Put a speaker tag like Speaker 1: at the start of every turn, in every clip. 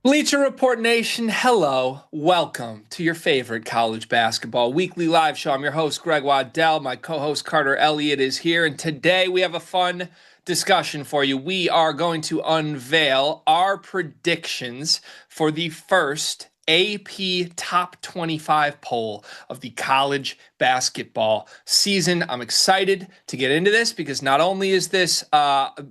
Speaker 1: Bleacher Report Nation, hello. Welcome to your favorite college basketball weekly live show. I'm your host, Greg Waddell. My co-host, Carter Elliott, is here. And today we have a fun discussion for you. We are going to unveil our predictions for the first AP Top 25 poll of the college basketball season. I'm excited to get into this because not only is this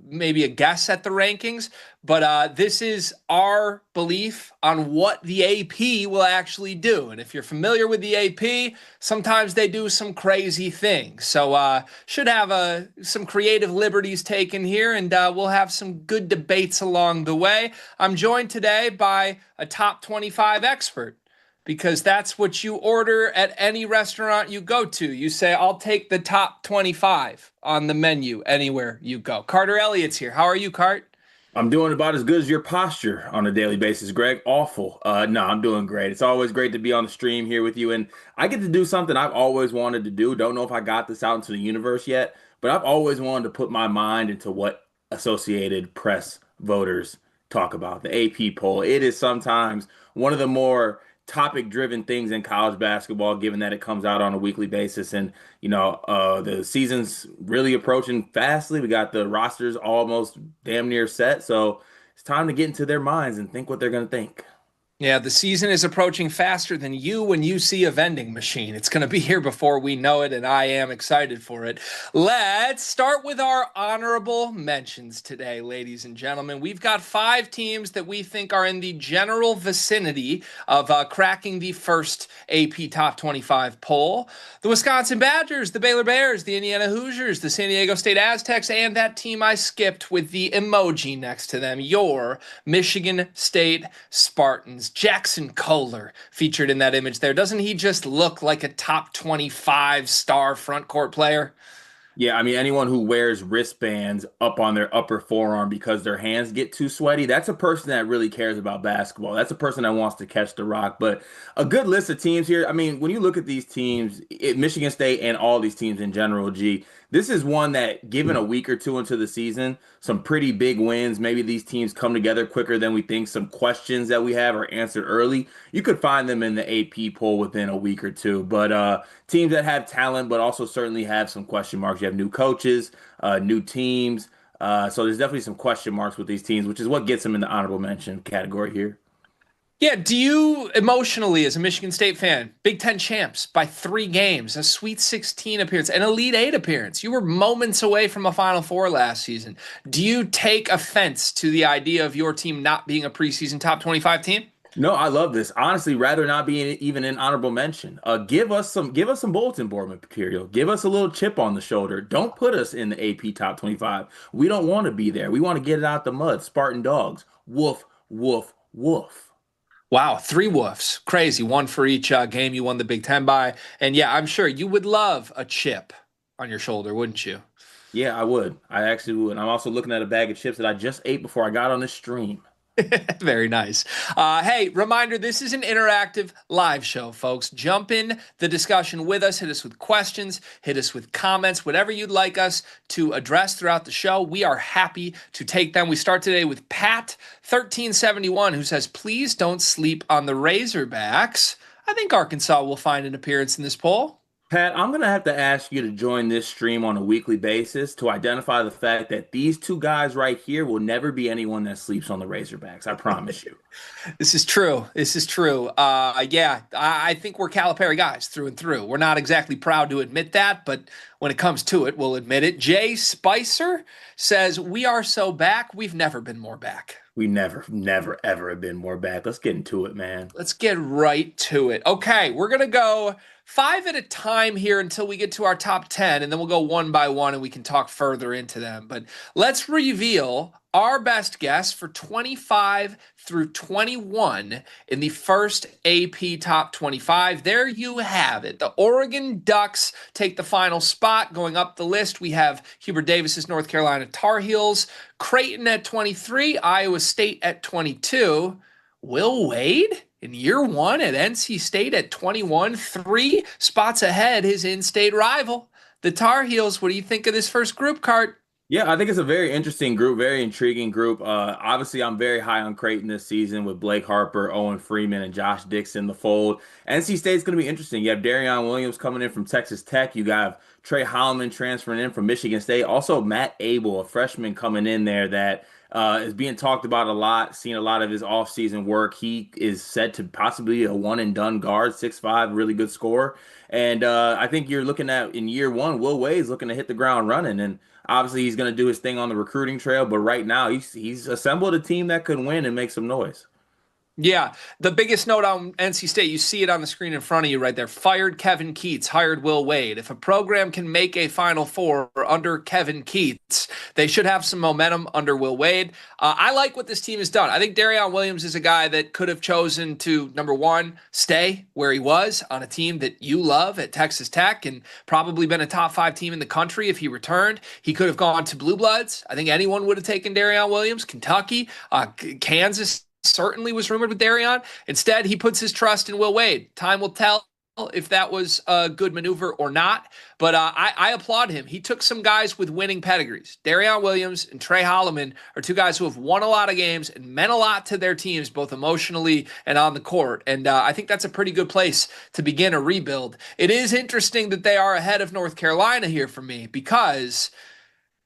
Speaker 1: maybe a guess at the rankings, but this is our belief on what the AP will actually do. And if you're familiar with the AP, sometimes they do some crazy things. So should have some creative liberties taken here, and we'll have some good debates along the way. I'm joined today by a top 25 expert, because that's what you order at any restaurant you go to. You say, I'll take the top 25 on the menu anywhere you go. Carter Elliott's here. How are you, Cart?
Speaker 2: I'm doing about as good as your posture on a daily basis, Greg. Awful. No, I'm doing great. It's always great to be on the stream here with you. And I get to do something I've always wanted to do. Don't know if I got this out into the universe yet, but I've always wanted to put my mind into what Associated Press voters talk about, the AP poll. It is sometimes one of the more topic driven things in college basketball, given that it comes out on a weekly basis. And, the season's really approaching fastly. We got the rosters almost damn near set. So it's time to get into their minds and think what they're going to think.
Speaker 1: Yeah, the season is approaching faster than you when you see a vending machine. It's going to be here before we know it, and I am excited for it. Let's start with our honorable mentions today, ladies and gentlemen. We've got 5 teams that we think are in the general vicinity of cracking the first AP Top 25 poll. The Wisconsin Badgers, the Baylor Bears, the Indiana Hoosiers, the San Diego State Aztecs, and that team I skipped with the emoji next to them, your Michigan State Spartans. Jackson Kohler featured in that image there. Doesn't he just look like a top 25 star front court player?
Speaker 2: Yeah, I mean, anyone who wears wristbands up on their upper forearm because their hands get too sweaty, that's a person that really cares about basketball. That's a person that wants to catch the rock. But a good list of teams here. I mean, when you look at these teams, Michigan State and all these teams in general, this is one that, given a week or two into the season, some pretty big wins. Maybe these teams come together quicker than we think. Some questions that we have are answered early. You could find them in the AP poll within a week or two. But teams that have talent, but also certainly have some question marks. You have new coaches, new teams. So there's definitely some question marks with these teams, which is what gets them in the honorable mention category here.
Speaker 1: Yeah, do you emotionally, as a Michigan State fan, Big Ten champs by 3 games, a Sweet 16 appearance, an Elite Eight appearance? You were moments away from a Final Four last season. Do you take offense to the idea of your team not being a preseason top 25 team?
Speaker 2: No, I love this. Honestly, rather not be even an honorable mention. Give us some bulletin board material. Give us a little chip on the shoulder. Don't put us in the AP top 25. We don't want to be there. We want to get it out the mud. Spartan dogs. Woof, woof, woof.
Speaker 1: Wow, 3 woofs. Crazy. One for each game you won the Big Ten by. And yeah, I'm sure you would love a chip on your shoulder, wouldn't you?
Speaker 2: Yeah, I would. I actually would. I'm also looking at a bag of chips that I just ate before I got on this stream.
Speaker 1: Very nice. Hey, reminder, this is an interactive live show, folks. Jump in the discussion with us. Hit us with questions. Hit us with comments. Whatever you'd like us to address throughout the show, we are happy to take them. We start today with Pat 1371, who says, please don't sleep on the Razorbacks. I think Arkansas will find an appearance in this poll.
Speaker 2: Pat, I'm going to have to ask you to join this stream on a weekly basis to identify the fact that these 2 guys right here will never be anyone that sleeps on the Razorbacks. I promise you.
Speaker 1: This is true. This is true. Yeah, I think we're Calipari guys through and through. We're not exactly proud to admit that, but when it comes to it, we'll admit it. Jay Spicer says, we are so back. We've never been more back.
Speaker 2: We never, ever have been more back. Let's get into it, man.
Speaker 1: Let's get right to it. Okay, we're going to go 5 at a time here until we get to our top 10, and then we'll go one by one and we can talk further into them. But let's reveal our best guess for 25 through 21 in the first AP Top 25. There you have it. The Oregon Ducks take the final spot. Going up the list, we have Hubert Davis's North Carolina Tar Heels, Creighton at 23, Iowa State at 22, Will Wade in year 1 at NC State at 21, 3 spots ahead his in-state rival, the Tar Heels. What do you think of this first group, Cart?
Speaker 2: Yeah, I think it's a very interesting group, very intriguing group. Obviously, I'm very high on Creighton this season with Blake Harper, Owen Freeman, and Josh Dixon in the fold. NC State's going to be interesting. You have Darion Williams coming in from Texas Tech. You got Trey Holloman transferring in from Michigan State. Also, Matt Abel, a freshman coming in there that is being talked about a lot, seeing a lot of his offseason work. He is set to possibly be a one and done guard, 6'5", really good scorer. And I think you're looking at in year one, Will Wade's looking to hit the ground running. And obviously, he's going to do his thing on the recruiting trail, but right now he's assembled a team that could win and make some noise.
Speaker 1: Yeah, the biggest note on NC State, you see it on the screen in front of you right there. Fired Kevin Keatts, hired Will Wade. If a program can make a Final Four under Kevin Keatts, they should have some momentum under Will Wade. I like what this team has done. I think Darion Williams is a guy that could have chosen to, number one, stay where he was on a team that you love at Texas Tech and probably been a top five team in the country if he returned. He could have gone to Blue Bloods. I think anyone would have taken Darion Williams, Kentucky, Kansas certainly was rumored with Darion. Instead, he puts his trust in Will Wade. Time will tell if that was a good maneuver or not, but I applaud him. He took some guys with winning pedigrees. Darion Williams and Trey Holloman are two guys who have won a lot of games and meant a lot to their teams, both emotionally and on the court. And I think that's a pretty good place to begin a rebuild. It is interesting that they are ahead of North Carolina here for me because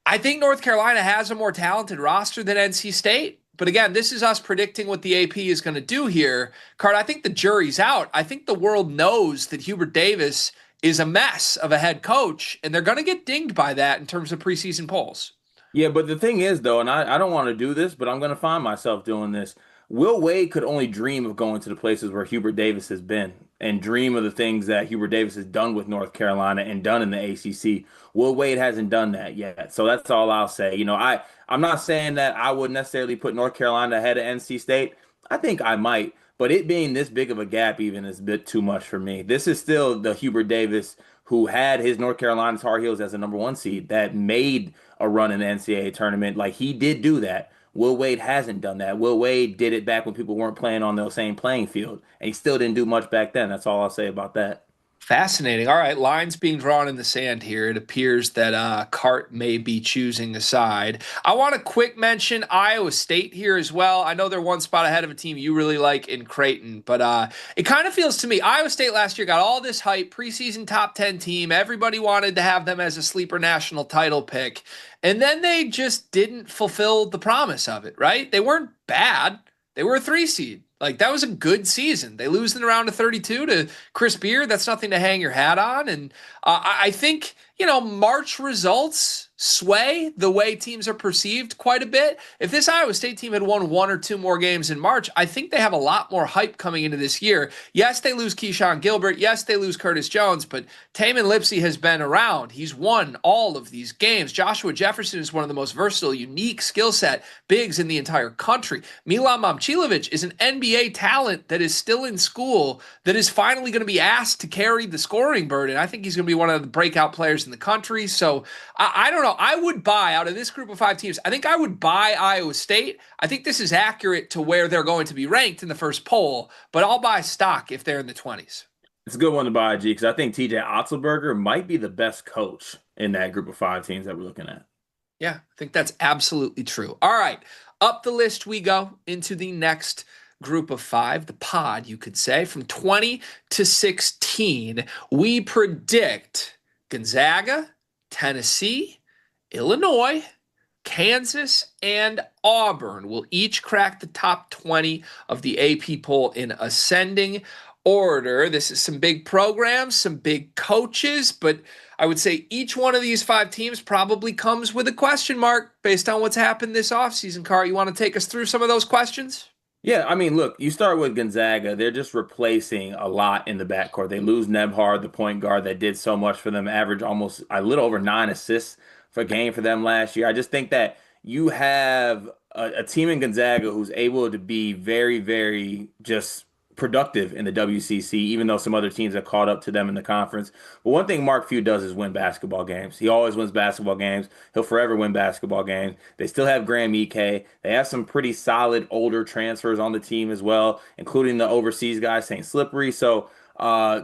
Speaker 1: I think North Carolina has a more talented roster than NC State. But again, this is us predicting what the AP is going to do here. Card, I think the jury's out. I think the world knows that Hubert Davis is a mess of a head coach, and they're going to get dinged by that in terms of preseason polls.
Speaker 2: Yeah, but the thing is, though, and I don't want to do this, but I'm going to find myself doing this. Will Wade could only dream of going to the places where Hubert Davis has been and dream of the things that Hubert Davis has done with North Carolina and done in the ACC. Will Wade hasn't done that yet. So that's all I'll say. I'm not saying that I would necessarily put North Carolina ahead of NC State. I think I might, but it being this big of a gap even is a bit too much for me. This is still the Hubert Davis who had his North Carolina Tar Heels as a number one seed that made a run in the NCAA tournament. Like he did do that. Will Wade hasn't done that. Will Wade did it back when people weren't playing on the same playing field, and he still didn't do much back then. That's all I'll say about that.
Speaker 1: Fascinating. All right, lines being drawn in the sand here. It appears that Cart may be choosing a side. I want to quick mention Iowa State here as well. I know they're one spot ahead of a team you really like in Creighton, but it kind of feels to me Iowa State last year got all this hype, preseason top 10 team. Everybody wanted to have them as a sleeper national title pick, and then they just didn't fulfill the promise of it, right? They weren't bad. They were a three seed. Like that was a good season. They lose in the round of 32 to Chris Beard. That's nothing to hang your hat on. And I think, March results sway the way teams are perceived quite a bit. If this Iowa State team had won one or two more games in March, I think they have a lot more hype coming into this year. Yes, they lose Keyshawn Gilbert. Yes, they lose Curtis Jones, but Tamin Lipsey has been around. He's won all of these games. Joshua Jefferson is one of the most versatile, unique skill set bigs in the entire country. Milan Momcilovic is an NBA talent that is still in school that is finally going to be asked to carry the scoring burden. I think he's going to be one of the breakout players in the country. So I don't know. I would buy out of this group of five teams. I think I would buy Iowa State. I think this is accurate to where they're going to be ranked in the first poll, but I'll buy stock if they're in the 20s.
Speaker 2: It's a good one to buy, G, because I think TJ Otzelberger might be the best coach in that group of five teams that we're looking at.
Speaker 1: Yeah, I think that's absolutely true. All right, up the list we go into the next group of five, the pod, you could say, from 20 to 16. We predict Gonzaga, Tennessee, Illinois, Kansas, and Auburn will each crack the top 20 of the AP poll in ascending order. This is some big programs, some big coaches, but I would say each one of these five teams probably comes with a question mark based on what's happened this offseason. Car, you want to take us through some of those questions?
Speaker 2: Yeah, I mean, look, you start with Gonzaga. They're just replacing a lot in the backcourt. They lose Nebhard, the point guard that did so much for them, average almost a little over 9 assists for game for them last year. I just think that you have a team in Gonzaga who's able to be very, very just productive in the WCC, even though some other teams have caught up to them in the conference. But one thing Mark Few does is win basketball games. He always wins basketball games. He'll forever win basketball games. They still have Graham Ike. They have some pretty solid older transfers on the team as well, including the overseas guy, St. Slippery. So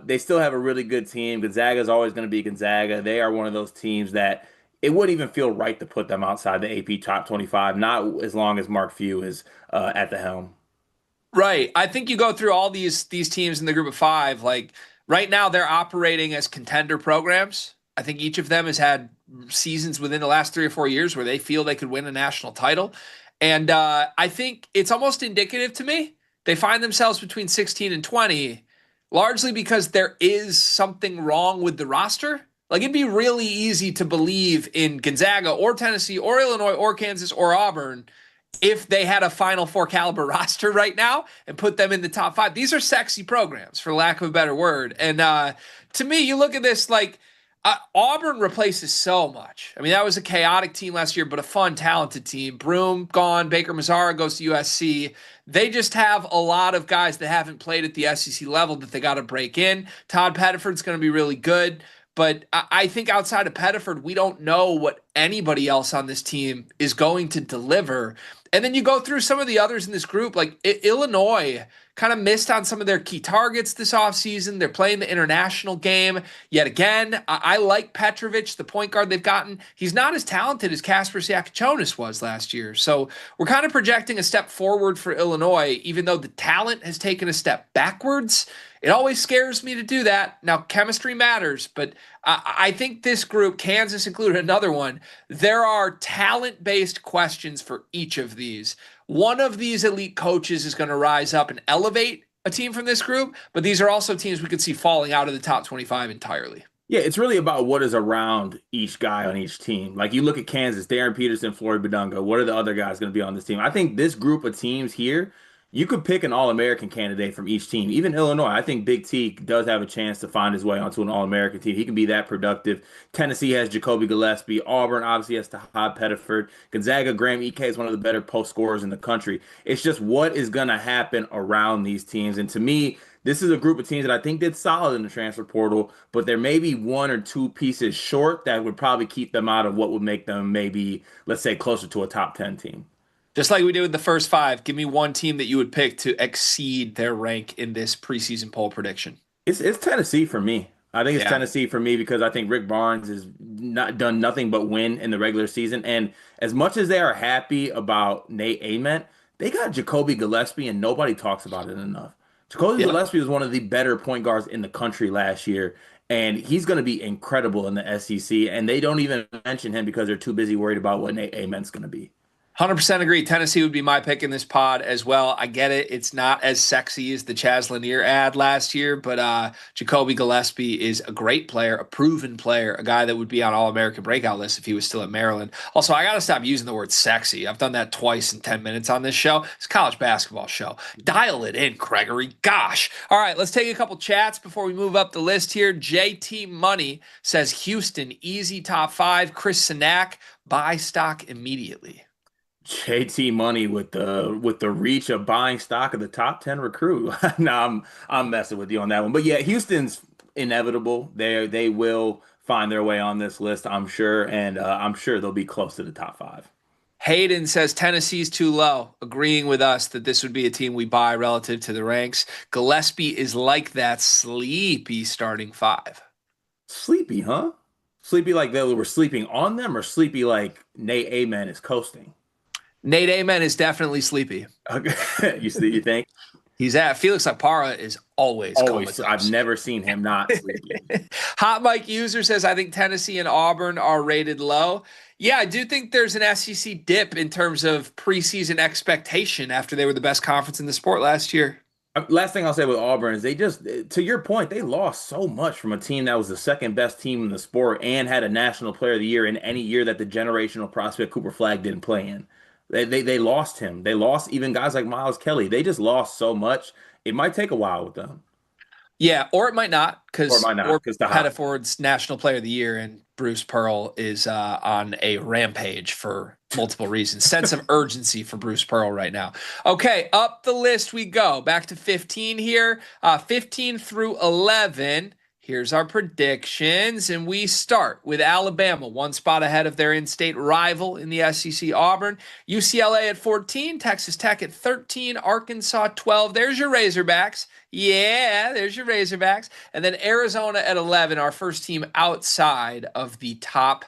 Speaker 2: they still have a really good team. Gonzaga is always going to be Gonzaga. They are one of those teams that it wouldn't even feel right to put them outside the AP top 25, not as long as Mark Few is at the helm.
Speaker 1: Right. I think you go through all these teams in the group of five. Like right now, they're operating as contender programs. I think each of them has had seasons within the last 3 or 4 years where they feel they could win a national title. And I think it's almost indicative to me. They find themselves between 16 and 20, largely because there is something wrong with the roster. Like it'd be really easy to believe in Gonzaga or Tennessee or Illinois or Kansas or Auburn if they had a Final Four caliber roster right now and put them in the top five. These are sexy programs, for lack of a better word. And to me, you look at this like Auburn replaces so much. I mean, that was a chaotic team last year, but a fun, talented team. Broome gone, Baker Mazara goes to USC. They just have a lot of guys that haven't played at the SEC level that they got to break in. Todd Pettiford's going to be really good. But I think outside of Pettiford, we don't know what anybody else on this team is going to deliver. And then you go through some of the others in this group, like Illinois kind of missed on some of their key targets this offseason. They're playing the international game yet again. I like Petrovic, the point guard they've gotten. He's not as talented as Kasper Siakachonis was last year. So we're kind of projecting a step forward for Illinois, even though the talent has taken a step backwards. It always scares me to do that. Now, chemistry matters, but I think this group, Kansas included another one, there are talent-based questions for each of these. One of these elite coaches is going to rise up and elevate a team from this group, but these are also teams we could see falling out of the top 25 entirely.
Speaker 2: Yeah, it's really about what is around each guy on each team. Like you look at Kansas, Darren Peterson, Floyd Badunga. What are the other guys going to be on this team? I think this group of teams here, you could pick an All-American candidate from each team. Even Illinois, I think Big T does have a chance to find his way onto an All-American team. He can be that productive. Tennessee has Jacoby Gillespie. Auburn obviously has Tahad Pettiford. Gonzaga, Graham Ike is one of the better post scorers in the country. It's just what is going to happen around these teams. And to me, this is a group of teams that I think did solid in the transfer portal, but there may be one or two pieces short that would probably keep them out of what would make them maybe, let's say, closer to a top 10 team.
Speaker 1: Just like we did with the first five, give me one team that you would pick to exceed their rank in this preseason poll prediction.
Speaker 2: It's Tennessee for me. I think it's
Speaker 1: Yeah.
Speaker 2: Tennessee for me because I think Rick Barnes has not done nothing but win in the regular season. And as much as they are happy about Nate Ament, they got Jacoby Gillespie and nobody talks about it enough. Jacoby
Speaker 1: Yeah.
Speaker 2: Gillespie was one of the better point guards in the country last year, and he's going to be incredible in the SEC. And they don't even mention him because they're too busy worried about what Nate Ament's going to be.
Speaker 1: 100% agree. Tennessee would be my pick in this pod as well. I get it. It's not as sexy as the Chaz Lanier ad last year, but Jacoby Gillespie is a great player, a proven player, a guy that would be on All-American breakout list if he was still at Maryland. Also, I got to stop using the word sexy. I've done that twice in 10 minutes on this show. It's a college basketball show. Dial it in, Gregory. Gosh. All right, let's take a couple chats before we move up the list here. JT Money says Houston, easy top five. Chris Sinak, buy stock immediately.
Speaker 2: JT Money with the reach of buying stock of the top 10 recruit. No, I'm messing with you on that one. But yeah, Houston's inevitable. They will find their way on this list, I'm sure, and I'm sure they'll be close to the top five.
Speaker 1: Hayden says Tennessee's too low, agreeing with us that this would be a team we buy relative to the ranks. Gillespie is like that sleepy starting five.
Speaker 2: Sleepy, huh? Sleepy like they were sleeping on them, or sleepy like Nate Amen is coasting.
Speaker 1: Nate Amen is definitely sleepy.
Speaker 2: Okay. You think?
Speaker 1: He's at Felix Akpara is always
Speaker 2: Always.
Speaker 1: comatose.
Speaker 2: I've never seen him not sleepy.
Speaker 1: Hot Mike User says, I think Tennessee and Auburn are rated low. Yeah, I do think there's an SEC dip in terms of preseason expectation after they were the best conference in the sport last year.
Speaker 2: Last thing I'll say with Auburn is they just, to your point, they lost so much from a team that was the second best team in the sport and had a National Player of the Year in any year that the generational prospect Cooper Flagg didn't play in. They lost him. They lost even guys like Miles Kelly. They just lost so much. It might take a while with them.
Speaker 1: Yeah, or it might not,
Speaker 2: Or it
Speaker 1: because
Speaker 2: might not, because the hot.
Speaker 1: Pettiford's National Player of the Year and Bruce Pearl is on a rampage for multiple reasons. Sense of urgency for Bruce Pearl right now. Okay, up the list we go. Back to 15 here. 15 through 11. Here's our predictions, and we start with Alabama, one spot ahead of their in-state rival in the SEC, Auburn. UCLA at 14, Texas Tech at 13, Arkansas 12. There's your Razorbacks. Yeah, there's your Razorbacks. And then Arizona at 11, our first team outside of the top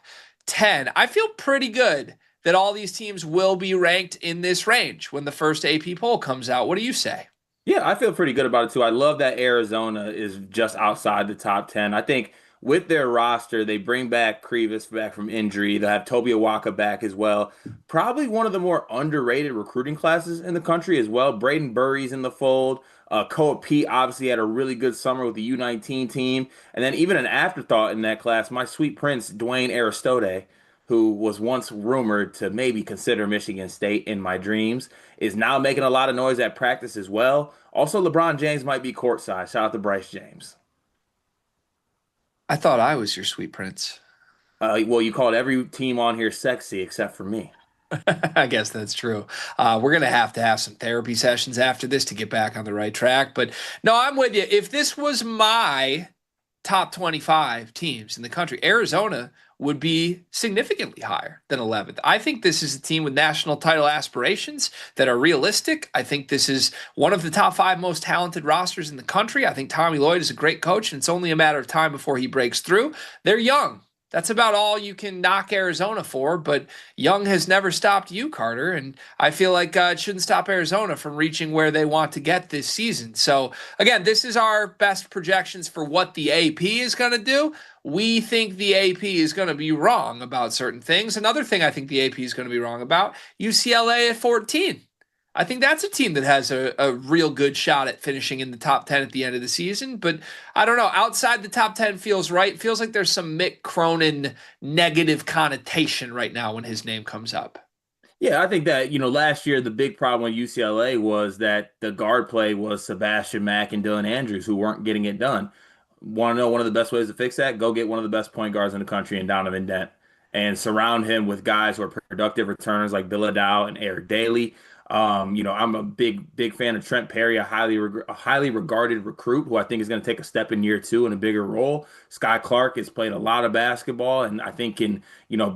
Speaker 1: 10. I feel pretty good that all these teams will be ranked in this range when the first AP poll comes out. What do you say?
Speaker 2: Yeah, I feel pretty good about it too. I love that Arizona is just outside the top 10. I think with their roster, they bring back Krivas back from injury. They'll have Toby Awaka back as well. Probably one of the more underrated recruiting classes in the country as well. Braden Burry's in the fold. Koa Pete obviously had a really good summer with the U19 team. And then even an afterthought in that class, my sweet prince, Dwayne Aristote, who was once rumored to maybe consider Michigan State in my dreams, is now making a lot of noise at practice as well. Also, LeBron James might be courtside. Shout out to Bryce James.
Speaker 1: I thought I was your sweet prince.
Speaker 2: Well, you called every team on here sexy except for me.
Speaker 1: I guess that's true. We're going to have some therapy sessions after this to get back on the right track. But no, I'm with you. If this was my top 25 teams in the country, Arizona would be significantly higher than 11th. I think this is a team with national title aspirations that are realistic. I think this is one of the top five most talented rosters in the country. I think Tommy Lloyd is a great coach, and it's only a matter of time before he breaks through. They're young. That's about all you can knock Arizona for, but young has never stopped you, Carter, and I feel like it shouldn't stop Arizona from reaching where they want to get this season. So, again, this is our best projections for what the AP is going to do. We think the AP is going to be wrong about certain things. Another thing I think the AP is going to be wrong about, UCLA at 14. I think that's a team that has a real good shot at finishing in the top 10 at the end of the season. But I don't know. Outside the top 10 feels right. Feels like there's some Mick Cronin negative connotation right now when his name comes up.
Speaker 2: Yeah, I think that, last year the big problem with UCLA was that the guard play was Sebastian Mack and Dylan Andrews who weren't getting it done. Want to know one of the best ways to fix that? Go get one of the best point guards in the country in Donovan Dent and surround him with guys who are productive returners like Bill and Eric Daly. I'm a big fan of Trent Perry, a highly regarded recruit who I think is going to take a step in year two in a bigger role. Sky Clark has played a lot of basketball and I think can,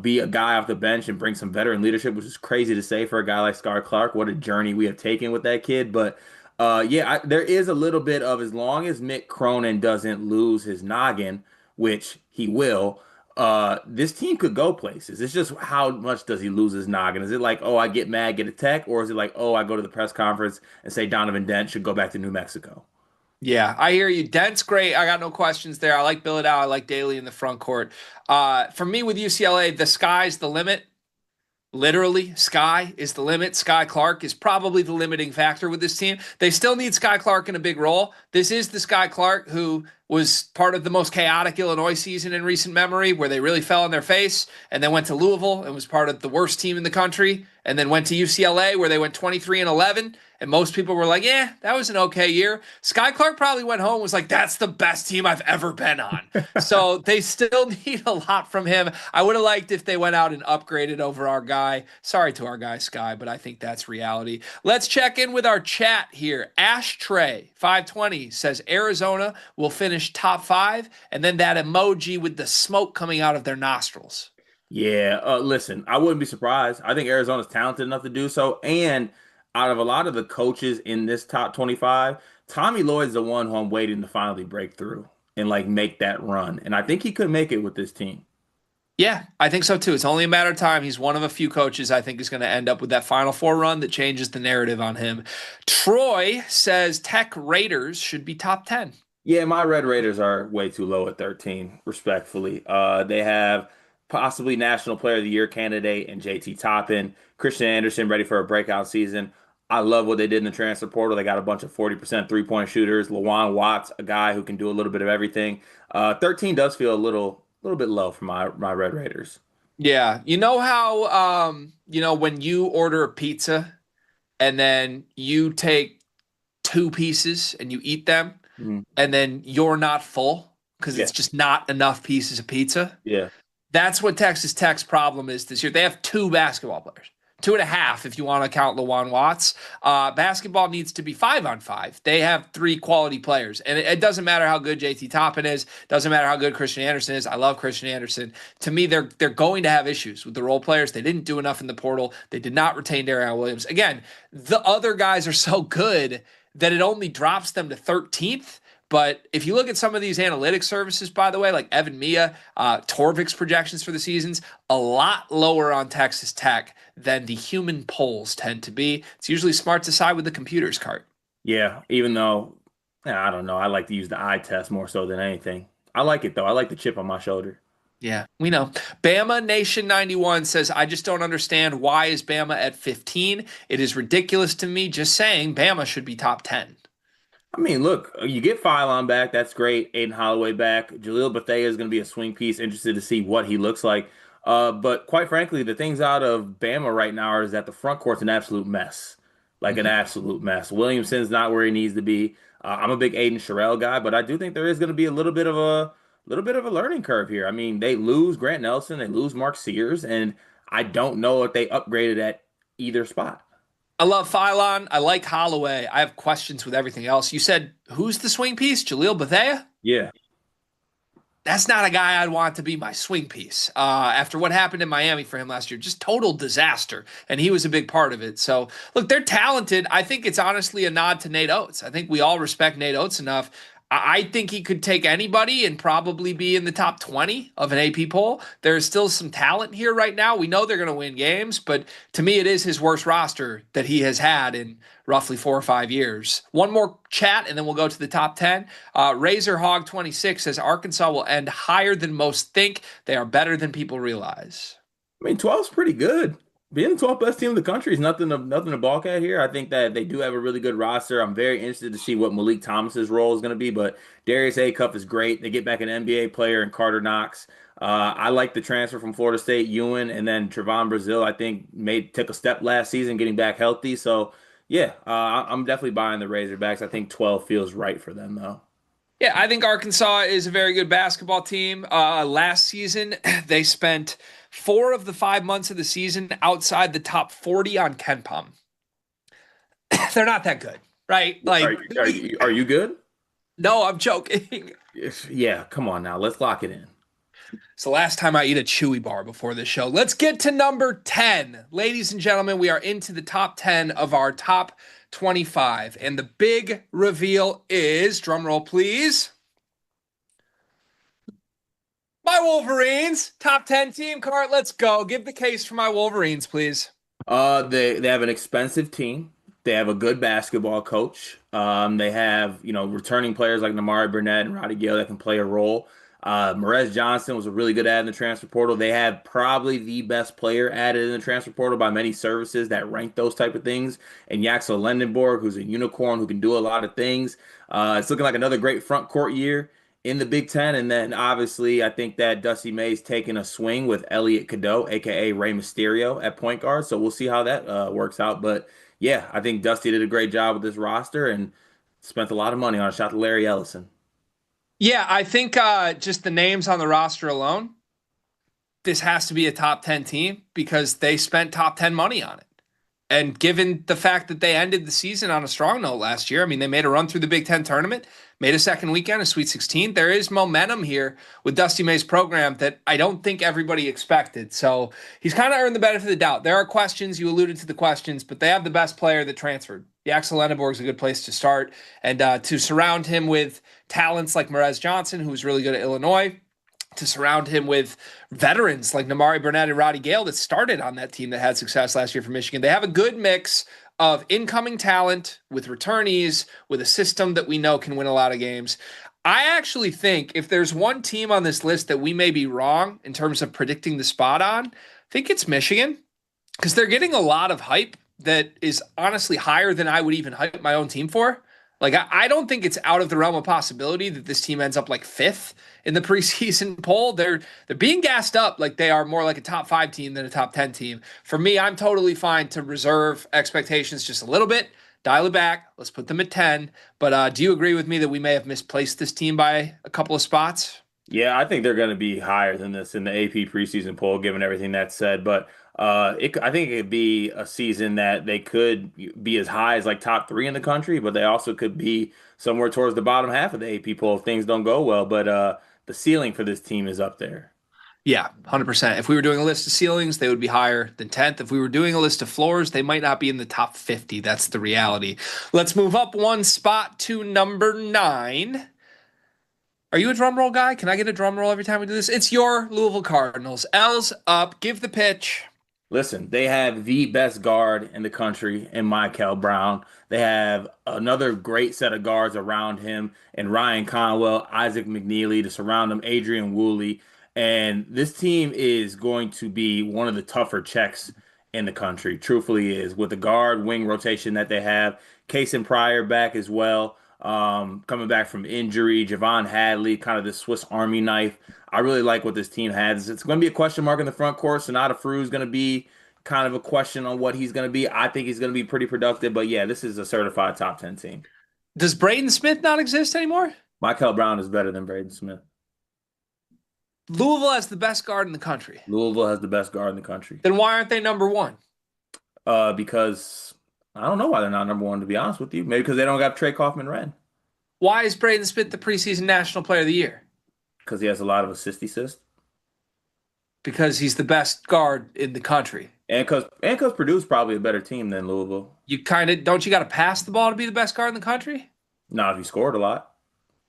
Speaker 2: be a guy off the bench and bring some veteran leadership, which is crazy to say for a guy like Sky Clark. What a journey we have taken with that kid. But there is a little bit of as long as Mick Cronin doesn't lose his noggin, which he will. This team could go places. It's just how much does he lose his noggin? Is it like, oh, I get mad, get a tech, or is it like, oh, I go to the press conference and say Donovan Dent should go back to New Mexico?
Speaker 1: Yeah, I hear you. Dent's great. I got no questions there. I like Bill. I like Daly in the front court. For me with UCLA, the sky's the limit. Literally, sky is the limit. Sky Clark is probably the limiting factor with this team. They still need Sky Clark in a big role. This is the Sky Clark who was part of the most chaotic Illinois season in recent memory, where they really fell on their face, and then went to Louisville and was part of the worst team in the country, and then went to UCLA where they went 23-11, and most people were like, yeah, that was an okay year. Sky Clark probably went home and was like, that's the best team I've ever been on. So they still need a lot from him. I would have liked if they went out and upgraded over our guy. Sorry to our guy, Sky, but I think that's reality. Let's check in with our chat here. Ashtray 520 says Arizona will finish top five, and then that emoji with the smoke coming out of their nostrils.
Speaker 2: Yeah, listen, I wouldn't be surprised. I think Arizona's talented enough to do so. And out of a lot of the coaches in this top 25, Tommy Lloyd's the one who I'm waiting to finally break through and like make that run. And I think he could make it with this team.
Speaker 1: Yeah, I think so too. It's only a matter of time. He's one of a few coaches I think is going to end up with that Final Four run that changes the narrative on him. Troy says Tech Raiders should be top 10.
Speaker 2: Yeah, my Red Raiders are way too low at 13, respectfully. They have possibly National Player of the Year candidate and JT Toppin, Christian Anderson ready for a breakout season. I love what they did in the transfer portal. They got a bunch of 40% three-point shooters. Lawan Watts, a guy who can do a little bit of everything. 13 does feel a little bit low for my Red Raiders.
Speaker 1: Yeah, you know how when you order a pizza and then you take two pieces and you eat them
Speaker 2: Mhm.
Speaker 1: and then you're not full because
Speaker 2: Yeah,
Speaker 1: it's just not enough pieces of pizza.
Speaker 2: yeah.
Speaker 1: That's what Texas Tech's problem is this year. They have two basketball players, two and a half if you want to count Lawan Watts. Basketball needs to be 5-on-5. They have three quality players, and it doesn't matter how good JT Toppin is. Doesn't matter how good Christian Anderson is. I love Christian Anderson. To me, they're going to have issues with the role players. They didn't do enough in the portal. They did not retain Darion Williams. Again, the other guys are so good that it only drops them to 13th. But if you look at some of these analytics services, by the way, like Evan Mia, Torvik's projections for the seasons, a lot lower on Texas Tech than the human polls tend to be. It's usually smart to side with the computer's cart.
Speaker 2: Yeah, even though I don't know, I like to use the eye test more so than anything. I like it though. I like the chip on my shoulder.
Speaker 1: Yeah, we know. Bama Nation 91 says, I just don't understand why is Bama at 15. It is ridiculous to me. Just saying Bama should be top 10.
Speaker 2: I mean, look, you get Phylon back. That's great. Aiden Holloway back. Jaleel Bethea is going to be a swing piece. Interested to see what he looks like. But quite frankly, the things out of Bama right now is that the front court's an absolute mess. Like an
Speaker 1: Mhm.
Speaker 2: absolute mess. Williamson's not where he needs to be. I'm a big Aiden Sherrill guy, but I do think there is going to be a little bit of a learning curve here. I mean, they lose Grant Nelson, they lose Mark Sears, and I don't know if they upgraded at either spot.
Speaker 1: I love Phylon. I like Holloway. I have questions with everything else. You said, who's the swing piece? Jaleel Bethea?
Speaker 2: Yeah.
Speaker 1: That's not a guy I'd want to be my swing piece. After what happened in Miami for him last year, just total disaster, and he was a big part of it. So, look, they're talented. I think it's honestly a nod to Nate Oates. I think we all respect Nate Oates enough. I think he could take anybody and probably be in the top 20 of an AP poll. There's still some talent here right now. We know they're going to win games, but to me, it is his worst roster that he has had in roughly 4 or 5 years. One more chat, and then we'll go to the top 10. Razor Hog 26 says Arkansas will end higher than most think. They are better than people realize.
Speaker 2: I mean, 12's pretty good. Being the 12th best team in the country is nothing to balk at here. I think that they do have a really good roster. I'm very interested to see what Malik Thomas's role is going to be, but Darius Acuff is great. They get back an NBA player in Carter Knox. I like the transfer from Florida State, Ewan, and then Trevon Brazile. I think took a step last season, getting back healthy. So yeah, I'm definitely buying the Razorbacks. I think 12 feels right for them though.
Speaker 1: Yeah, I think Arkansas is a very good basketball team. Last season, they spent 4 of the 5 months of the season outside the top 40 on KenPom. They're not that good, right?
Speaker 2: Are
Speaker 1: Like,
Speaker 2: you, are you, are you good?
Speaker 1: no, I'm joking.
Speaker 2: Yeah, come on now. Let's lock it in.
Speaker 1: It's the last time I eat a Chewy bar before this show. Let's get to number 10. Ladies and gentlemen, we are into the top 10 of our top 25. And the big reveal is, drumroll please, my Wolverines. Top 10 team, Cart. Let's go. Give the case for my Wolverines, please.
Speaker 2: They have an expensive team. They have a good basketball coach. They have, returning players like Namari Burnett and Roddy Gale that can play a role. Marez Johnson was a really good add in the transfer portal. They have probably the best player added in the transfer portal by many services that rank those type of things. And Yaxel Lendenborg, who's a unicorn who can do a lot of things. It's looking like another great front court year in the Big Ten. And then obviously, I think that Dusty May's taking a swing with Elliot Cadeau, aka Rey Mysterio, at point guard. So we'll see how that works out. But yeah, I think Dusty did a great job with this roster and spent a lot of money on a shot to Larry Ellison.
Speaker 1: Yeah, I think just the names on the roster alone, this has to be a top 10 team because they spent top 10 money on it. And given the fact that they ended the season on a strong note last year, I mean, they made a run through the Big Ten tournament, made a second weekend, a Sweet 16. There is momentum here with Dusty May's program that I don't think everybody expected. So he's kind of earned the benefit of the doubt. There are questions. You alluded to the questions, but they have the best player that transferred. Yaxel Lenneborg is a good place to start. And to surround him with talents like Marez Johnson, who's really good at Illinois, to surround him with veterans like Namari Burnett and Roddy Gale that started on that team that had success last year for Michigan. They have a good mix of incoming talent with returnees, with a system that we know can win a lot of games. I actually think if there's one team on this list that we may be wrong in terms of predicting the spot on, I think it's Michigan because they're getting a lot of hype that is honestly higher than I would even hype my own team for. Like, I don't think it's out of the realm of possibility that this team ends up like fifth in the preseason poll. They're being gassed up like they are more like a top 5 team than a top 10 team. For me, I'm totally fine to reserve expectations just a little bit, dial it back. Let's put them at 10. But do you agree with me that we may have misplaced this team by a couple of spots?
Speaker 2: Yeah, I think they're going to be higher than this in the AP preseason poll, given everything that's said. But I think it could be a season that they could be as high as like top 3 in the country, but they also could be somewhere towards the bottom half of the AP poll if things don't go well. But the ceiling for this team is up there.
Speaker 1: Yeah, 100%. If we were doing a list of ceilings, they would be higher than 10th. If we were doing a list of floors, they might not be in the top 50. That's the reality. Let's move up one spot to number 9. Are you a drum roll guy? Can I get a drum roll every time we do this? It's your Louisville Cardinals. L's up. Give the pitch.
Speaker 2: Listen, they have the best guard in the country in Michael Brown. They have another great set of guards around him and Ryan Conwell, Isaac McNeely to surround him, Adrian Woolley. And this team is going to be one of the tougher checks in the country, truthfully is, with the guard wing rotation that they have. Case and Pryor back as well, coming back from injury. Javon Hadley, kind of the Swiss Army knife. I really like what this team has. It's going to be a question mark in the front court. Sonata Frew is going to be kind of a question on what he's going to be. I think he's going to be pretty productive. But yeah, this is a certified top 10 team.
Speaker 1: Does Braden Smith not exist anymore?
Speaker 2: Michael Brown is better than Braden Smith.
Speaker 1: Louisville has the best guard in the country.
Speaker 2: Louisville has the best guard in the country.
Speaker 1: Then why aren't they number one?
Speaker 2: Because I don't know why they're not number one, to be honest with you. Maybe because they don't got Trey Kaufman-Renn.
Speaker 1: Why is Braden Smith the preseason National Player of the Year?
Speaker 2: Because he has a lot of assist.
Speaker 1: Because he's the best guard in the country.
Speaker 2: And because Purdue's probably a better team than Louisville.
Speaker 1: You kind of don't you got to pass the ball to be the best guard in the country?
Speaker 2: Not if he scored a lot.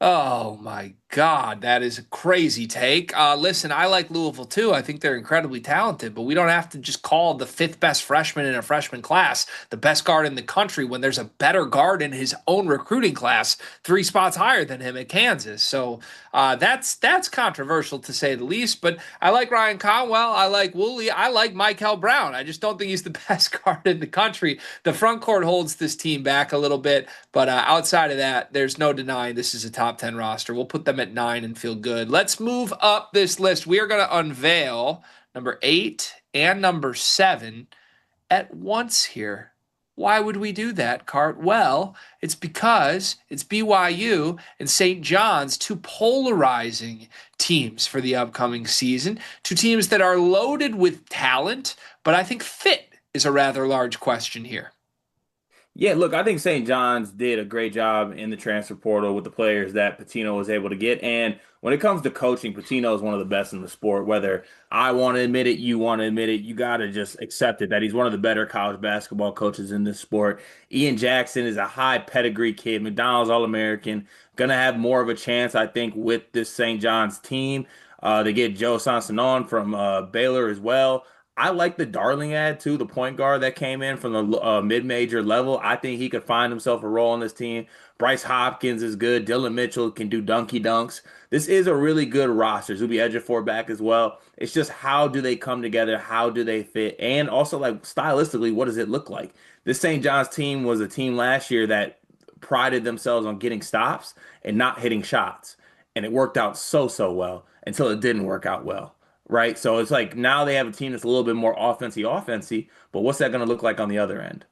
Speaker 1: Oh my God, that is a crazy take. Listen, I like Louisville too. I think they're incredibly talented, but we don't have to just call the fifth best freshman in a freshman class the best guard in the country when there's a better guard in his own recruiting class, 3 spots higher than him at Kansas. So that's controversial to say the least. But I like Ryan Conwell. I like Woolley. I like Michael Brown. I just don't think he's the best guard in the country. The front court holds this team back a little bit, but outside of that, there's no denying this is a top 10 roster. We'll put them at 9 and feel good. Let's move up this list. We are going to unveil number 8 and number 7 at once here. Why would we do that, Cart? Well, it's because it's BYU and St. John's, two polarizing teams for the upcoming season, two teams that are loaded with talent, but I think fit is a rather large question here.
Speaker 2: Yeah, look, I think St. John's did a great job in the transfer portal with the players that Patino was able to get. And when it comes to coaching, Patino is one of the best in the sport. Whether I want to admit it, you want to admit it, you got to just accept it that he's one of the better college basketball coaches in this sport. Ian Jackson is a high pedigree kid, McDonald's All-American, going to have more of a chance, I think, with this St. John's team. They get Joe Sansanon from Baylor as well. I like the Darling ad too, the point guard that came in from the mid-major level. I think he could find himself a role on this team. Bryce Hopkins is good. Dylan Mitchell can do dunky dunks. This is a really good roster. Zuby Ejiofor back as well. It's just how do they come together? How do they fit? And also like stylistically, what does it look like? This St. John's team was a team last year that prided themselves on getting stops and not hitting shots. And it worked out so well until it didn't work out well, right? So it's like now they have a team that's a little bit more offensive, but what's that going to look like on the other end?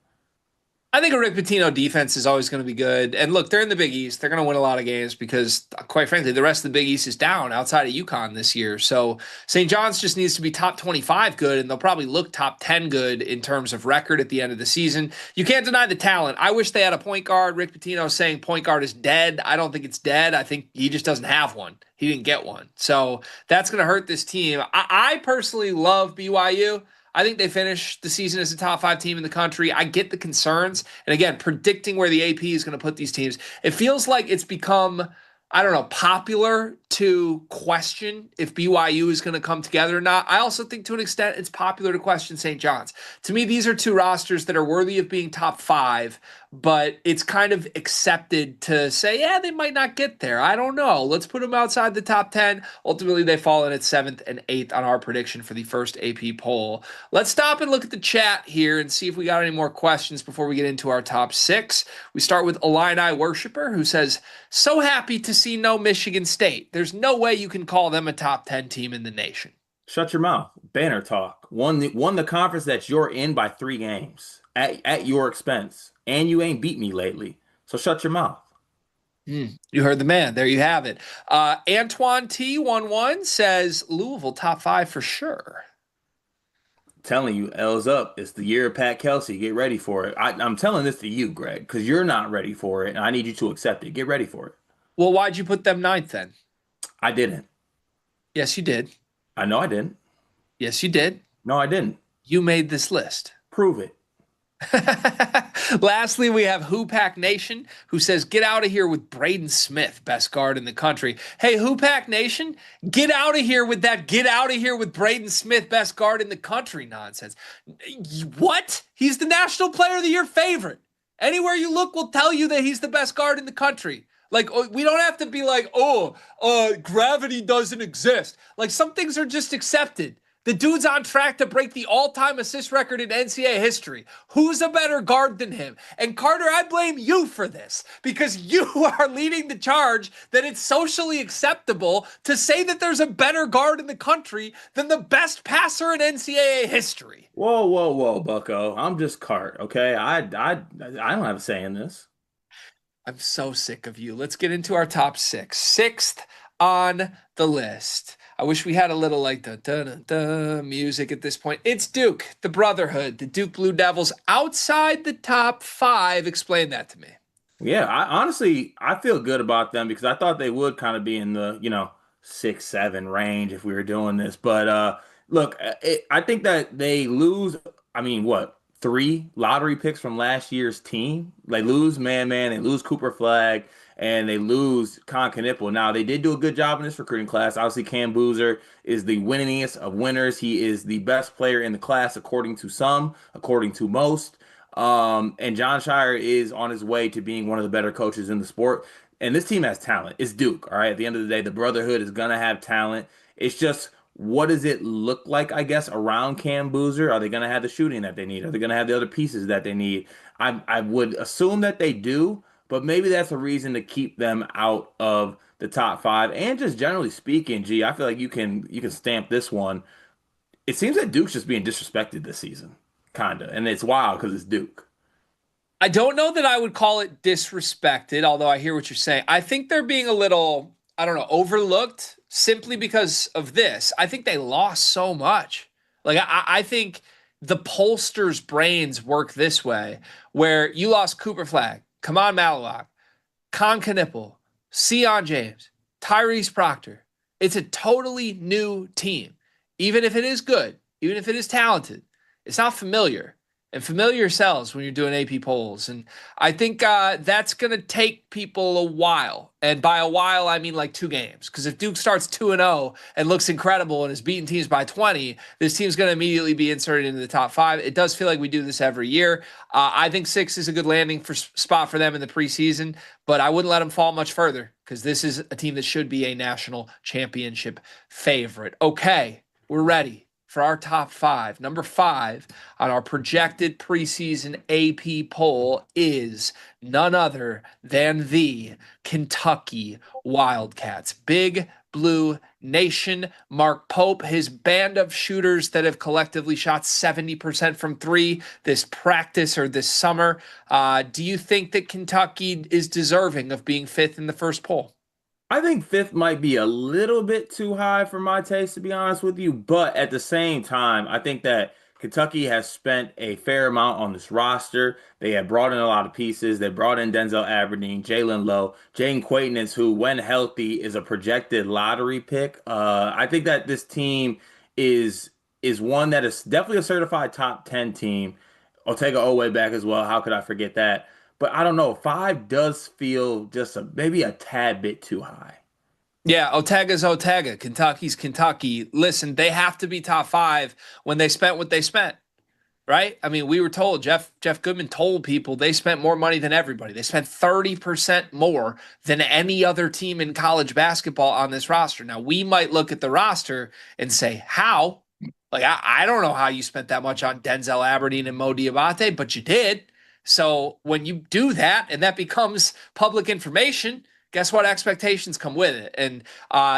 Speaker 1: I think a Rick Pitino defense is always going to be good. And look, they're in the Big East. They're going to win a lot of games because, quite frankly, the rest of the Big East is down outside of UConn this year. So St. John's just needs to be top 25 good, and they'll probably look top 10 good in terms of record at the end of the season. You can't deny the talent. I wish they had a point guard. Rick Pitino saying point guard is dead. I don't think it's dead. I think he just doesn't have one. He didn't get one. So that's going to hurt this team. I personally love BYU. I think they finish the season as a top 5 team in the country. I get the concerns. And again, predicting where the AP is going to put these teams, it feels like it's become, I don't know, popular to question if BYU is going to come together or not. I also think to an extent it's popular to question St. John's. To me, these are two rosters that are worthy of being top 5, but it's kind of accepted to say, yeah, they might not get there. I don't know. Let's put them outside the top 10. Ultimately, they fall in at 7th and 8th on our prediction for the first AP poll. Let's stop and look at the chat here and see if we got any more questions before we get into our top 6. We start with Illini Worshipper, who says, so happy to see no Michigan State. There's no way you can call them a top 10 team in the nation.
Speaker 2: Shut your mouth. Banner talk. Won the conference that you're in by 3 games at your expense. And you ain't beat me lately. So shut your mouth.
Speaker 1: You heard the man. There you have it. Antoine T11 says Louisville top 5 for sure.
Speaker 2: Telling you, L's up. It's the year of Pat Kelsey. Get ready for it. I'm telling this to you, Greg, because you're not ready for it, and I need you to accept it. Get ready for it.
Speaker 1: Well, why'd you put them 9th then?
Speaker 2: I didn't.
Speaker 1: Yes, you did.
Speaker 2: I know I didn't.
Speaker 1: Yes, you did.
Speaker 2: No, I didn't.
Speaker 1: You made this list.
Speaker 2: Prove it.
Speaker 1: Lastly, we have Hoopak Nation, who says, "Get out of here with Braden Smith, best guard in the country." Hey, Hoopak Nation, get out of here with that. Get out of here with Braden Smith, best guard in the country nonsense. What? He's the National Player of the Year favorite. Anywhere you look will tell you that he's the best guard in the country. Like, we don't have to be like, oh, gravity doesn't exist. Like, some things are just accepted. The dude's on track to break the all-time assist record in NCAA history. Who's a better guard than him? And Carter, I blame you for this because you are leading the charge that it's socially acceptable to say that there's a better guard in the country than the best passer in NCAA history.
Speaker 2: Whoa, whoa, whoa, Bucko. I'm just Cart, okay? I don't have a say in this.
Speaker 1: I'm so sick of you. Let's get into our top six. Sixth on the list. I wish we had a little like the music at this point. It's Duke, the Brotherhood, the Duke Blue Devils outside the top five. Explain that to me.
Speaker 2: Yeah, I feel good about them because I thought they would kind of be in the, 6, 7 range if we were doing this. But look, I think that they lose, I mean, what, 3 lottery picks from last year's team? They lose Man, they lose Cooper Flag, and they lose Con Knipple. Now, they did do a good job in this recruiting class. Obviously, Cam Boozer is the winningest of winners. He is the best player in the class, according to some, according to most. And John Shire is on his way to being one of the better coaches in the sport. And this team has talent. It's Duke. All right. At the end of the day, the Brotherhood is gonna have talent. It's just what does it look like, I guess, around Cam Boozer? Are they gonna have the shooting that they need? Are they gonna have the other pieces that they need? I would assume that they do, but maybe that's a reason to keep them out of the top five. And just generally speaking, G, I feel like you can stamp this one. It seems that Duke's just being disrespected this season, kinda, and it's wild because it's Duke.
Speaker 1: I don't know that I would call it disrespected, although I hear what you're saying. I think they're being a little, I don't know, overlooked simply because of this. I think they lost so much. Like, I think the pollsters' brains work this way, where you lost Cooper Flag, Kaman Malawak, Con Knipple, Sion James, Tyrese Proctor. It's a totally new team. Even if it is good, even if it is talented, it's not familiar. And familiar sells when you're doing AP polls. And I think that's going to take people a while. And by a while, I mean like 2 games. Because if Duke starts 2-0 and looks incredible and is beating teams by 20, this team's going to immediately be inserted into the top five. It does feel like we do this every year. I think 6 is a good landing spot for them in the preseason, but I wouldn't let them fall much further because this is a team that should be a national championship favorite. Okay, we're ready for our top five. Number 5 on our projected preseason AP poll is none other than the Kentucky Wildcats. Big Blue Nation. Mark Pope, his band of shooters that have collectively shot 70% from 3 this practice or this summer. Do you think that Kentucky is deserving of being 5th in the first poll?
Speaker 2: I think 5th might be a little bit too high for my taste, to be honest with you. But at the same time, I think that Kentucky has spent a fair amount on this roster. They have brought in a lot of pieces. They brought in Denzel Aberdeen, Jalen Lowe, Jane Quaitness, who, when healthy, is a projected lottery pick. I think that this team is is one that is definitely a certified top 10 team. Ortega Oweh back as well. How could I forget that? But I don't know. 5 does feel just maybe a tad bit too high.
Speaker 1: Yeah, Otega's Otega. Kentucky's Kentucky. Listen, they have to be top 5 when they spent what they spent, right? I mean, we were told, Jeff Goodman told people they spent more money than everybody. They spent 30% more than any other team in college basketball on this roster. Now, we might look at the roster and say, how? Like, I don't know how you spent that much on Denzel Aberdeen and Mo Diabate, but you did. So when you do that and that becomes public information, guess what? Expectations come with it. And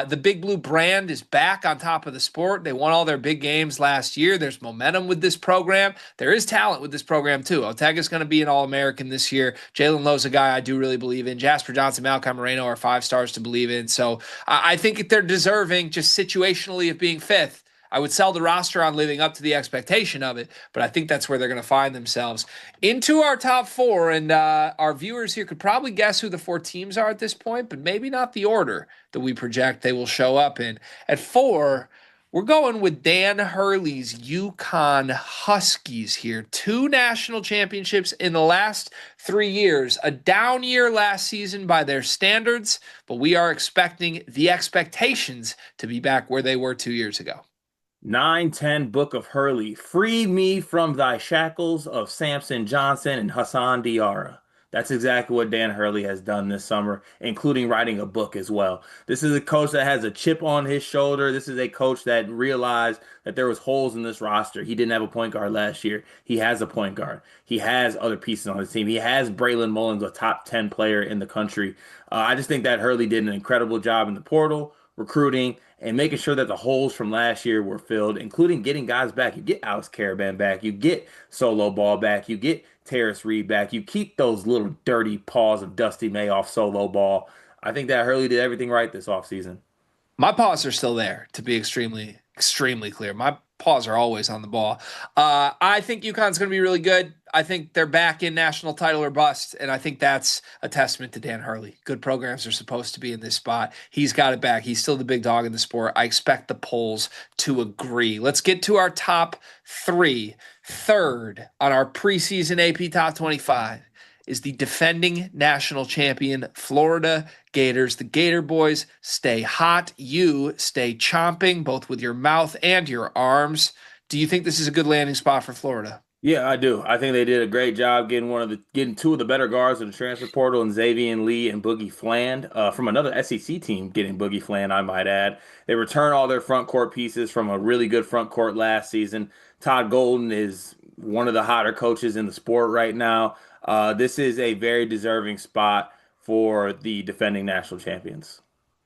Speaker 1: the Big Blue brand is back on top of the sport. They won all their big games last year. There's momentum with this program. There is talent with this program, too. Otega's going to be an All-American this year. Jalen Lowe's a guy I do really believe in. Jasper Johnson, Malachi Moreno are 5 stars to believe in. So I think they're deserving just situationally of being 5th. I would sell the roster on living up to the expectation of it, but I think that's where they're going to find themselves. Into our top 4, and our viewers here could probably guess who the 4 teams are at this point, but maybe not the order that we project they will show up in. At 4, We're going with Dan Hurley's UConn Huskies here. 2 national championships in the last 3 years. A down year last season by their standards, but we are expecting the expectations to be back where they were 2 years ago.
Speaker 2: 910 Book of Hurley. Free me from thy shackles of Samson Johnson and Hassan Diarra. That's exactly what Dan Hurley has done this summer, including writing a book as well. This is a coach that has a chip on his shoulder. This is a coach that realized that there was holes in this roster. He didn't have a point guard last year. He has a point guard. He has other pieces on his team. He has Braylon Mullins, a top 10 player in the country. I just think that Hurley did an incredible job in the portal, recruiting, and making sure that the holes from last year were filled, including getting guys back. You get Alex Caravan back, you get Solo Ball back, you get Terrace Reed back, you keep those little dirty paws of Dusty May off Solo Ball. I think that Hurley did everything right this offseason.
Speaker 1: My paws are still there, to be extremely clear. My paws are always on the ball. I think UConn's going to be really good. I think they're back in national title or bust, and I think that's a testament to Dan Hurley. Good programs are supposed to be in this spot. He's got it back. He's still the big dog in the sport. I expect the polls to agree. Let's get to our top three. Third on our preseason AP Top 25 is the defending national champion Florida Gators. The Gator boys stay hot. You stay chomping, both with your mouth and your arms. Do you think this is a good landing spot for Florida?
Speaker 2: Yeah, I do. I think they did a great job getting two of the better guards in the transfer portal, and Xavier Lee and Boogie Fland from another SEC team. Getting Boogie Fland, I might add. They return all their front court pieces from a really good front court last season. Todd Golden is one of the hotter coaches in the sport right now. This is a very deserving spot for the defending national champions.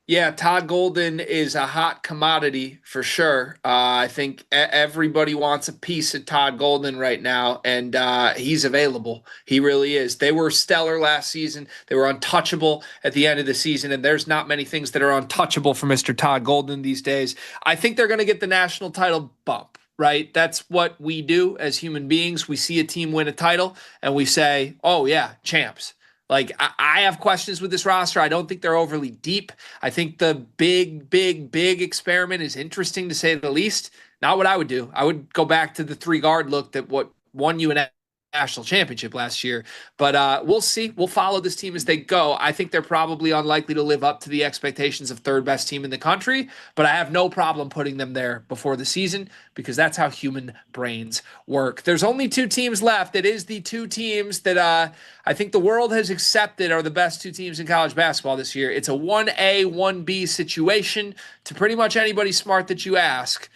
Speaker 1: Yeah, Todd Golden is a hot commodity for sure. I think everybody wants a piece of Todd Golden right now, and he's available. He really is. They were stellar last season. They were untouchable at the end of the season, and there's not many things that are untouchable for Mr. Todd Golden these days. I think they're going to get the national title bump. Right? That's what we do as human beings. We see a team win a title and we say, oh, yeah, champs. Like, I have questions with this roster. I don't think they're overly deep. I think the big experiment is interesting to say the least. Not what I would do. I would go back to the 3-guard look that what won you an national championship last year. But we'll see. We'll follow this team as they go. I think they're probably unlikely to live up to the expectations of third best team in the country, but I have no problem putting them there before the season because that's how human brains work. There's only 2 teams left. It is the 2 teams that I think the world has accepted are the best 2 teams in college basketball this year. It's a 1A, 1B situation to pretty much anybody smart that you ask.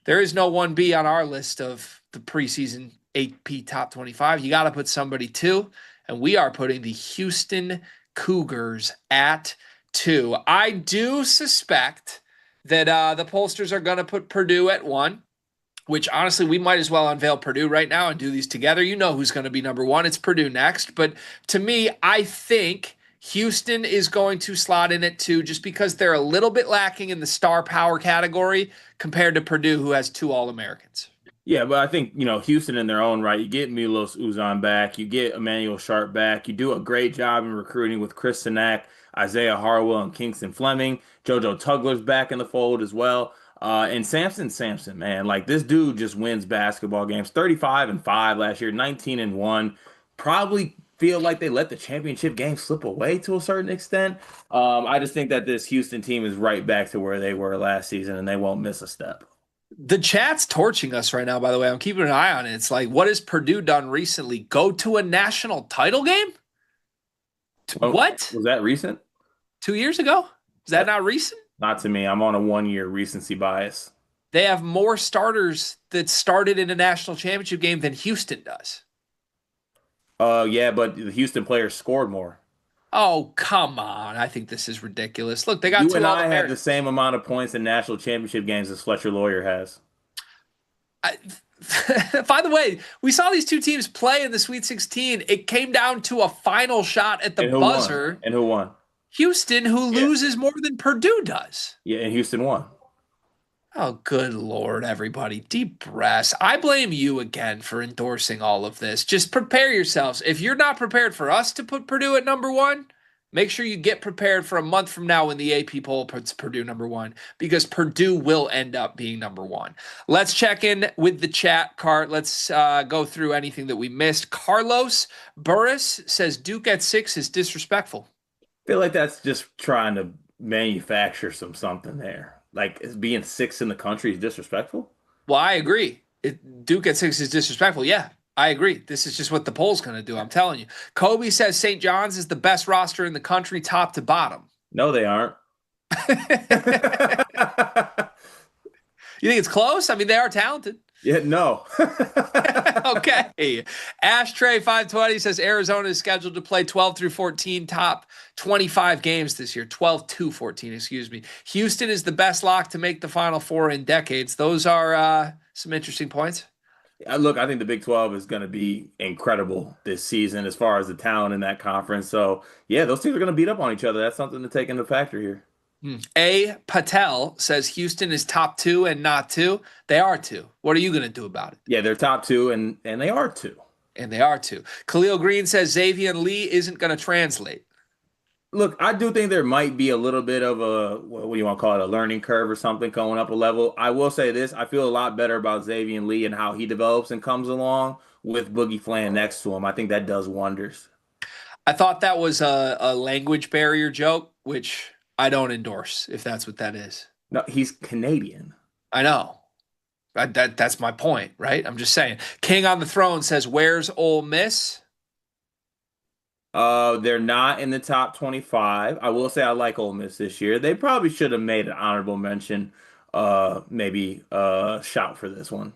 Speaker 1: There is no 1B on our list of the preseason AP Top 25. You got to put somebody 2, and we are putting the Houston Cougars at 2. I do suspect that the pollsters are going to put Purdue at 1, which honestly, we might as well unveil Purdue right now and do these together. You know who's going to be number 1. It's Purdue next. But to me, I think Houston is going to slot in at 2 just because they're a little bit lacking in the star power category compared to Purdue, who has 2 All-Americans.
Speaker 2: Yeah, but I think, Houston in their own right, you get Milos Uzan back, you get Emmanuel Sharp back, you do a great job in recruiting with Chris Sinak, Isaiah Harwell, and Kingston Fleming. JoJo Tugler's back in the fold as well. And Samson, man, like this dude just wins basketball games. 35-5 last year, 19-1. Probably feel like they let the championship game slip away to a certain extent. I just think that this Houston team is right back to where they were last season, and they won't miss a step.
Speaker 1: The chat's torching us right now, by the way. I'm keeping an eye on it. It's like, what has Purdue done recently? Go to a national title game? What?
Speaker 2: Was that recent?
Speaker 1: 2 years ago? Is that not recent?
Speaker 2: Not to me. I'm on a 1-year recency bias.
Speaker 1: They have more starters that started in a national championship game than Houston does.
Speaker 2: Yeah, but the Houston players scored more.
Speaker 1: Oh, come on. I think this is ridiculous. Look, they got
Speaker 2: You and I have the same amount of points in national championship games as Fletcher Lawyer has.
Speaker 1: By the way, we saw these 2 teams play in the Sweet 16. It came down to a final shot at the buzzer.
Speaker 2: Won? And who won?
Speaker 1: Houston, who loses more than Purdue does.
Speaker 2: Yeah, and Houston won.
Speaker 1: Oh, good Lord, everybody. Deep breaths. I blame you again for endorsing all of this. Just prepare yourselves. If you're not prepared for us to put Purdue at number 1, Make sure you get prepared for a month from now when the AP poll puts Purdue number one, because Purdue will end up being number one. Let's check in with the chat, Cart. Let's go through anything that we missed. Carlos Burris says Duke at 6 is disrespectful.
Speaker 2: I feel like that's just trying to manufacture something there. Like being sixth in the country is disrespectful.
Speaker 1: Well, I agree. Duke at 6 is disrespectful. Yeah, I agree. This is just what the poll's going to do. I'm telling you. Kobe says St. John's is the best roster in the country, top to bottom.
Speaker 2: No, they aren't.
Speaker 1: You think it's close? I mean, they are talented.
Speaker 2: Yeah, no.
Speaker 1: Okay. Ashtray 520 says Arizona is scheduled to play 12 through 14 top 25 games this year. 12 to 14, excuse me. Houston is the best lock to make the Final Four in decades. Those are some interesting points.
Speaker 2: Look, I think the Big 12 is going to be incredible this season as far as the talent in that conference. So, yeah, those teams are going to beat up on each other. That's something to take into factor here.
Speaker 1: A. Patel says Houston is top 2 and not 2. They are 2. What are you going to do about it?
Speaker 2: Yeah, they're top 2 and they are 2.
Speaker 1: And they are 2. Khalil Green says Xavier Lee isn't going to translate.
Speaker 2: Look, I do think there might be a little bit of a, what do you want to call it, a learning curve or something going up a level. I will say this, I feel a lot better about Xavier Lee and how he develops and comes along with Boogie Flan next to him. I think that does wonders.
Speaker 1: I thought that was a language barrier joke, which I don't endorse, if that's what that is.
Speaker 2: No, he's Canadian.
Speaker 1: I know. That's my point, right? I'm just saying. King on the Throne says, where's Ole Miss?
Speaker 2: They're not in the top 25. I will say I like Ole Miss this year. They probably should have made an honorable mention, maybe shout for this one.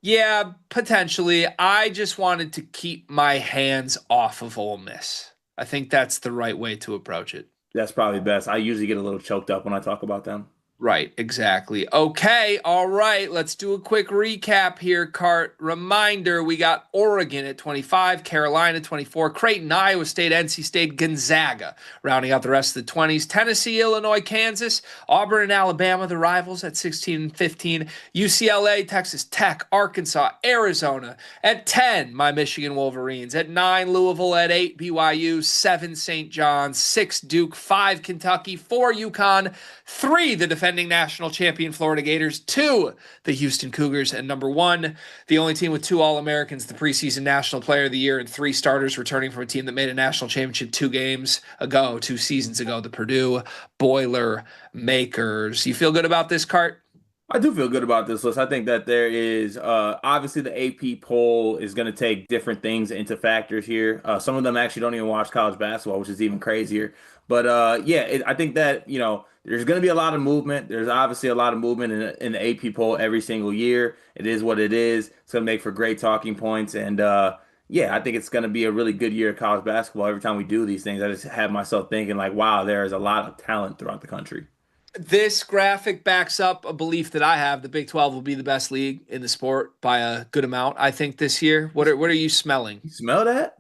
Speaker 1: Yeah, potentially. I just wanted to keep my hands off of Ole Miss. I think that's the right way to approach it.
Speaker 2: That's probably best. I usually get a little choked up when I talk about them.
Speaker 1: Right, exactly. Okay, all right. Let's do a quick recap here, Cart. Reminder, we got Oregon at 25, Carolina 24, Creighton, Iowa State, NC State, Gonzaga, rounding out the rest of the 20s. Tennessee, Illinois, Kansas, Auburn and Alabama, the rivals at 16 and 15. UCLA, Texas Tech, Arkansas, Arizona. At 10, my Michigan Wolverines. At 9, Louisville. At 8, BYU. 7, St. John's. 6, Duke. 5, Kentucky. 4, UConn. 3, the defending national champion Florida Gators. 2, the Houston Cougars. And number 1, the only team with 2 All-Americans, the preseason National Player of the Year, and 3 starters returning from a team that made a national championship 2 seasons ago, the Purdue Boilermakers. You feel good about this, Cart?
Speaker 2: I do feel good about this list. I think that there is obviously the AP poll is going to take different things into factors here. Some of them actually don't even watch college basketball, which is even crazier. But I think that there's going to be a lot of movement. There's obviously a lot of movement in the AP poll every single year. It is what it is. It's going to make for great talking points. And I think it's going to be a really good year of college basketball. Every time we do these things, I just have myself thinking like, wow, there is a lot of talent throughout the country.
Speaker 1: This graphic backs up a belief that I have. The Big 12 will be the best league in the sport by a good amount, I think, this year. What are you smelling?
Speaker 2: You smell that?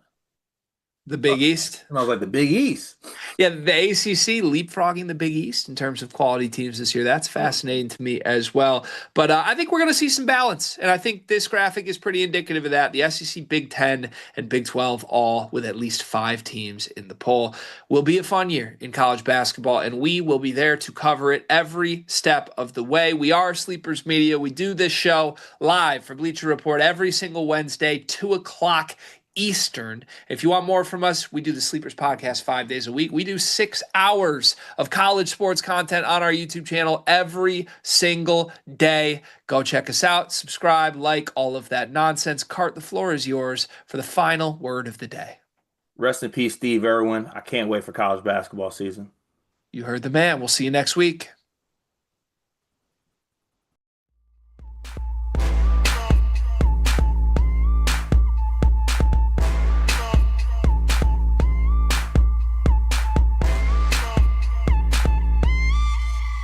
Speaker 1: The Big East?
Speaker 2: Smells like the Big East.
Speaker 1: Yeah, the ACC leapfrogging the Big East in terms of quality teams this year. That's fascinating to me as well. But I think we're going to see some balance, and I think this graphic is pretty indicative of that. The SEC, Big 10, and Big 12 all with at least 5 teams in the poll. Will be a fun year in college basketball, and we will be there to cover it every step of the way. We are Sleepers Media. We do this show live for Bleacher Report every single Wednesday, 2 o'clock Eastern. If you want more from us, we do the Sleepers podcast 5 days a week. We do 6 hours of college sports content on our YouTube channel every single day. Go check us out, subscribe, like, all of that nonsense. Cart, the floor is yours for the final word of the day.
Speaker 2: Rest in peace, Steve Irwin. I can't wait for college basketball season.
Speaker 1: You heard the man. We'll see you next week.